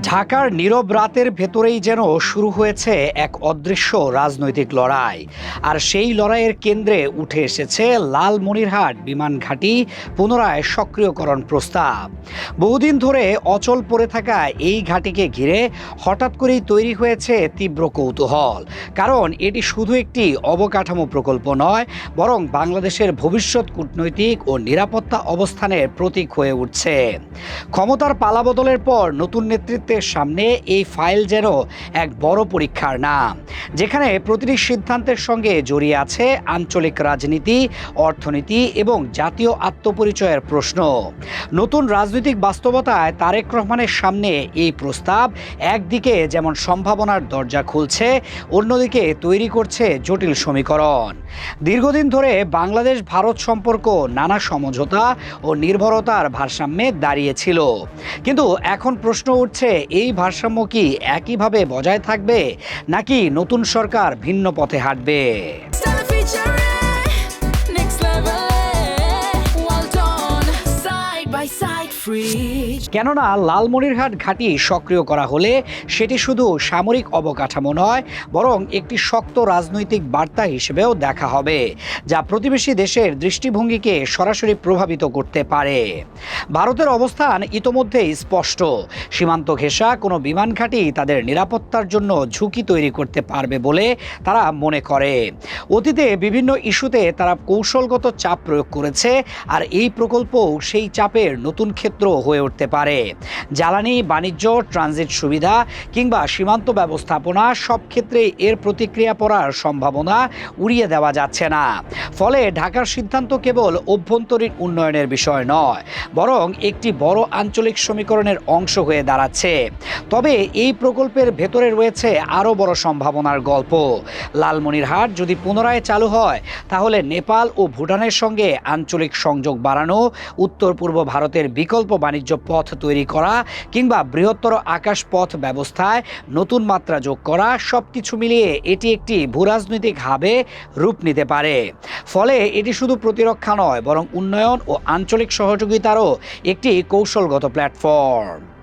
ঢাকার নীরব রাতের ভেতরেই যেন শুরু হয়েছে এক অদৃশ্য রাজনৈতিক লড়াই। আর সেই লড়াইয়ের কেন্দ্রে উঠে এসেছে লালমনিরহাট বিমান ঘাঁটি পুনরায় সক্রিয়করণ প্রস্তাব। বহুদিন ধরে অচল পড়ে থাকা এই ঘাঁটিকে ঘিরে হঠাৎ করেই তৈরি হয়েছে তীব্র কৌতূহল। কারণ এটি শুধু একটি অবকাঠামো প্রকল্প নয়, বরং বাংলাদেশের ভবিষ্যৎ কূটনৈতিক ও নিরাপত্তা অবস্থানের প্রতীক হয়ে উঠছে। ক্ষমতার পালাবদলের পর নতুন নেতৃত্বের সামনে এই ফাইল যেন এক বড় পরীক্ষার নাম, যেখানে প্রতিটি সিদ্ধান্তের সঙ্গে জড়িয়ে আছে আঞ্চলিক রাজনীতি, অর্থনীতি এবং জাতীয় আত্মপরিচয়ের প্রশ্ন। নতুন রাজনৈতিক বাস্তবতায় তারেক রহমানের সামনে এই প্রস্তাব একদিকে যেমন সম্ভাবনার দরজা খুলছে, অন্যদিকে তৈরি করছে জটিল সমীকরণ। দীর্ঘদিন ধরে বাংলাদেশ ভারত সম্পর্ক নানা সমঝোতা ও নির্ভরতার ভারসাম্যে দাঁড়িয়েছিল, কিন্তু এখন প্রশ্ন উঠছে, এই ভারসাম্য কি একইভাবে বজায় থাকবে, নাকি নতুন সরকার ভিন্ন পথে হাঁটবে? কেননা লালমনিরহাট ঘাঁটি সক্রিয় করা হলে সেটি শুধু সামরিক অবকাঠামো নয়, বরং একটি শক্ত রাজনৈতিক বার্তা হিসেবেও দেখা হবে, যা প্রতিবেশী দেশের দৃষ্টিভঙ্গিকে সরাসরি প্রভাবিত করতে পারে। ভারতের অবস্থান ইতোমধ্যেই স্পষ্ট। সীমান্ত ঘেঁষা কোনো বিমান ঘাঁটি তাদের নিরাপত্তার জন্য ঝুঁকি তৈরি করতে পারবে বলে তারা মনে করে। অতীতে বিভিন্ন ইস্যুতে তারা কৌশলগত চাপ প্রয়োগ করেছে, আর এই প্রকল্পও সেই চাপের নতুন ক্ষেত্র হয়ে উঠতে পারে। জ্বালানি, বাণিজ্য, ট্রানজিট সুবিধা কিংবা সীমান্ত ব্যবস্থাপনা, সব ক্ষেত্রে এর প্রতিক্রিয়া পড়ার সম্ভাবনা উড়িয়ে দেওয়া যাচ্ছে না। ফলে ঢাকার সিদ্ধান্ত কেবল অভ্যন্তরীণ উন্নয়নের বিষয় নয়, বরং একটি বড় আঞ্চলিক সমীকরণের অংশ হয়ে দাঁড়াচ্ছে। তবে এই প্রকল্পের ভেতরে রয়েছে আরও বড় সম্ভাবনার গল্প। লালমনিরহাট যদি পুনরায় চালু হয়, তাহলে নেপাল ও ভুটানের সঙ্গে আঞ্চলিক সংযোগ বাড়ানো, উত্তর পূর্ব ভারতের বিকল্প বাণিজ্য পথ তৈরি করা কিংবা বৃহত্তর আকাশ পথ ব্যবস্থায় নতুন মাত্রা যোগ করা, সবকিছু মিলিয়ে এটি একটি ভূরাজনৈতিক হাবে রূপ নিতে পারে। ফলে এটি শুধু প্রতিরক্ষা নয়, বরং উন্নয়ন ও আঞ্চলিক সহযোগিতারও একটি কৌশলগত প্ল্যাটফর্ম।